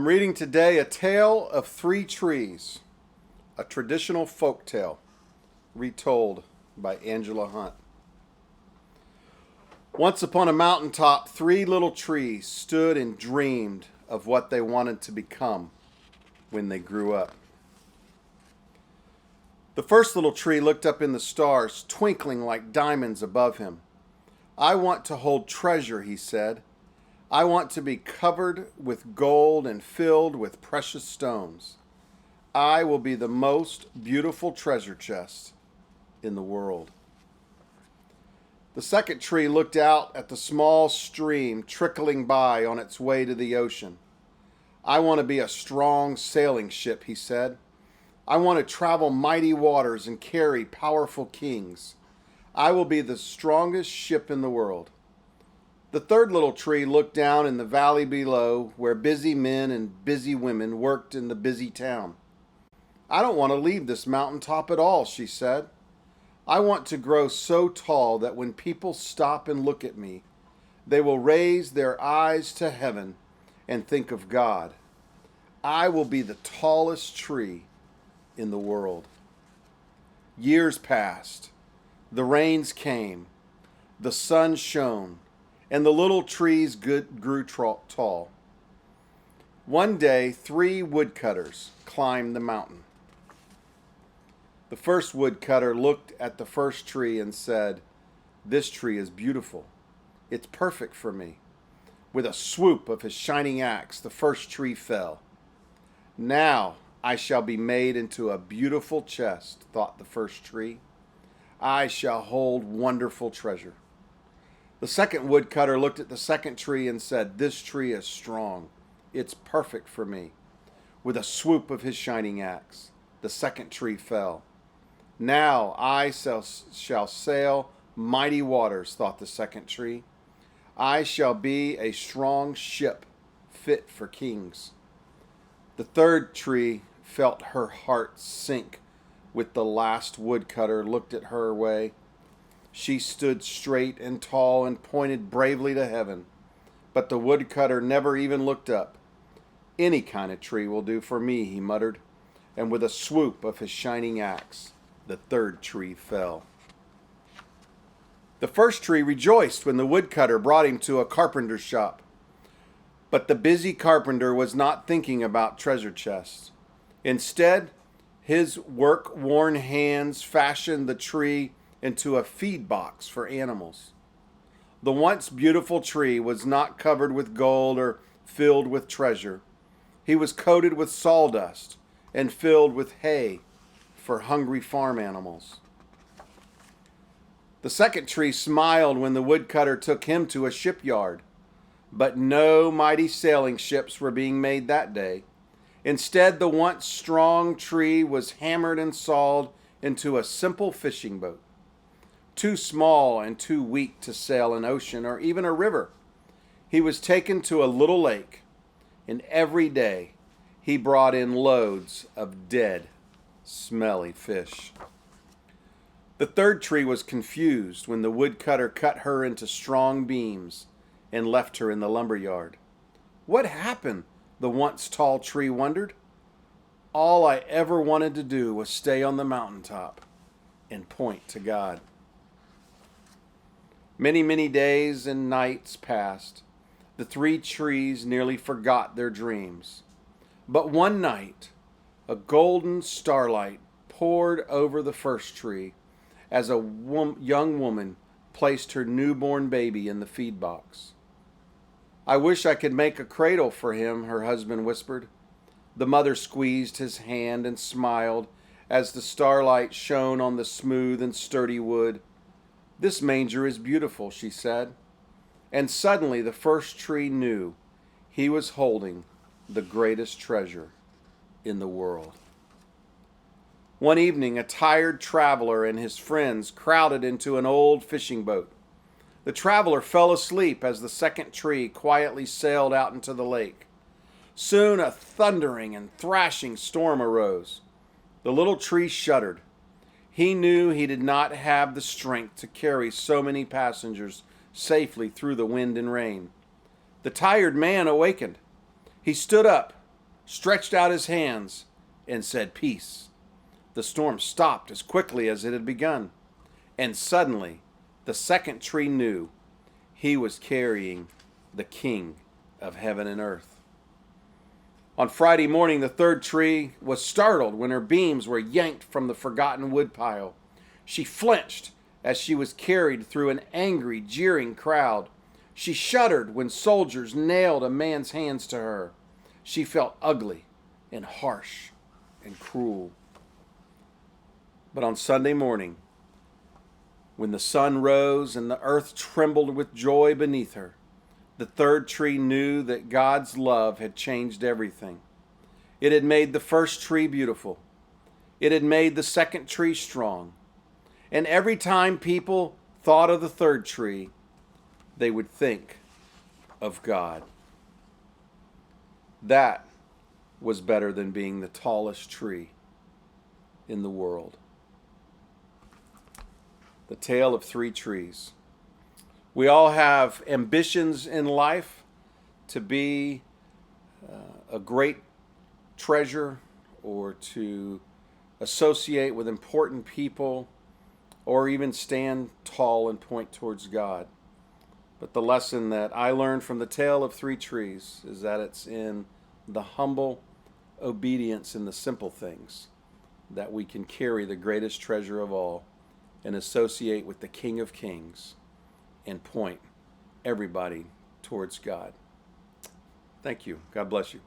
I'm reading today A Tale of Three Trees, a traditional folk tale retold by Angela Hunt. Once upon a mountaintop, three little trees stood and dreamed of what they wanted to become when they grew up. The first little tree looked up in the stars, twinkling like diamonds above him. "I want to hold treasure," he said. "I want to be covered with gold and filled with precious stones. I will be the most beautiful treasure chest in the world." The second tree looked out at the small stream trickling by on its way to the ocean. "I want to be a strong sailing ship," he said. "I want to travel mighty waters and carry powerful kings. I will be the strongest ship in the world." The third little tree looked down in the valley below where busy men and busy women worked in the busy town. "I don't want to leave this mountaintop at all," she said. "I want to grow so tall that when people stop and look at me, they will raise their eyes to heaven and think of God. I will be the tallest tree in the world." Years passed. The rains came. The sun shone. And the little trees grew tall. One day, three woodcutters climbed the mountain. The first woodcutter looked at the first tree and said, "This tree is beautiful. It's perfect for me." With a swoop of his shining axe, the first tree fell. "Now I shall be made into a beautiful chest," thought the first tree. "I shall hold wonderful treasure." The second woodcutter looked at the second tree and said, "This tree is strong. It's perfect for me." With a swoop of his shining axe, the second tree fell. "Now I shall sail mighty waters," thought the second tree. "I shall be a strong ship fit for kings." The third tree felt her heart sink with the last woodcutter looked at her way. She stood straight and tall and pointed bravely to heaven, but the woodcutter never even looked up. "Any kind of tree will do for me," he muttered, and with a swoop of his shining axe, the third tree fell. The first tree rejoiced when the woodcutter brought him to a carpenter's shop. But the busy carpenter was not thinking about treasure chests. Instead, his work-worn hands fashioned the tree into a feed box for animals. The once beautiful tree was not covered with gold or filled with treasure. He was coated with sawdust and filled with hay for hungry farm animals. The second tree smiled when the woodcutter took him to a shipyard, but no mighty sailing ships were being made that day. Instead, the once strong tree was hammered and sawed into a simple fishing boat. Too small and too weak to sail an ocean or even a river, he was taken to a little lake, and every day he brought in loads of dead, smelly fish. The third tree was confused when the woodcutter cut her into strong beams and left her in the lumberyard. What happened? The once tall tree wondered. All I ever wanted to do was stay on the mountaintop and point to God. Many, many days and nights passed. The three trees nearly forgot their dreams. But one night, a golden starlight poured over the first tree as a young woman placed her newborn baby in the feed box. "I wish I could make a cradle for him," her husband whispered. The mother squeezed his hand and smiled as the starlight shone on the smooth and sturdy wood. "This manger is beautiful," she said. And suddenly the first tree knew he was holding the greatest treasure in the world. One evening, a tired traveler and his friends crowded into an old fishing boat. The traveler fell asleep as the second tree quietly sailed out into the lake. Soon a thundering and thrashing storm arose. The little tree shuddered. He knew he did not have the strength to carry so many passengers safely through the wind and rain. The tired man awakened. He stood up stretched out his hands, and said, "Peace." The storm stopped as quickly as it had begun. And suddenly, the second tree knew he was carrying the King of heaven and earth. On Friday morning, the third tree was startled when her beams were yanked from the forgotten woodpile. She flinched as she was carried through an angry, jeering crowd. She shuddered when soldiers nailed a man's hands to her. She felt ugly and harsh and cruel. But on Sunday morning, when the sun rose and the earth trembled with joy beneath her, the third tree knew that God's love had changed everything. It had made the first tree beautiful. It had made the second tree strong. And every time people thought of the third tree, they would think of God. That was better than being the tallest tree in the world. The tale of three trees. We all have ambitions in life to be a great treasure or to associate with important people or even stand tall and point towards God. But the lesson that I learned from the tale of three trees is that it's in the humble obedience in the simple things that we can carry the greatest treasure of all and associate with the King of Kings and point everybody towards God. Thank you. God bless you.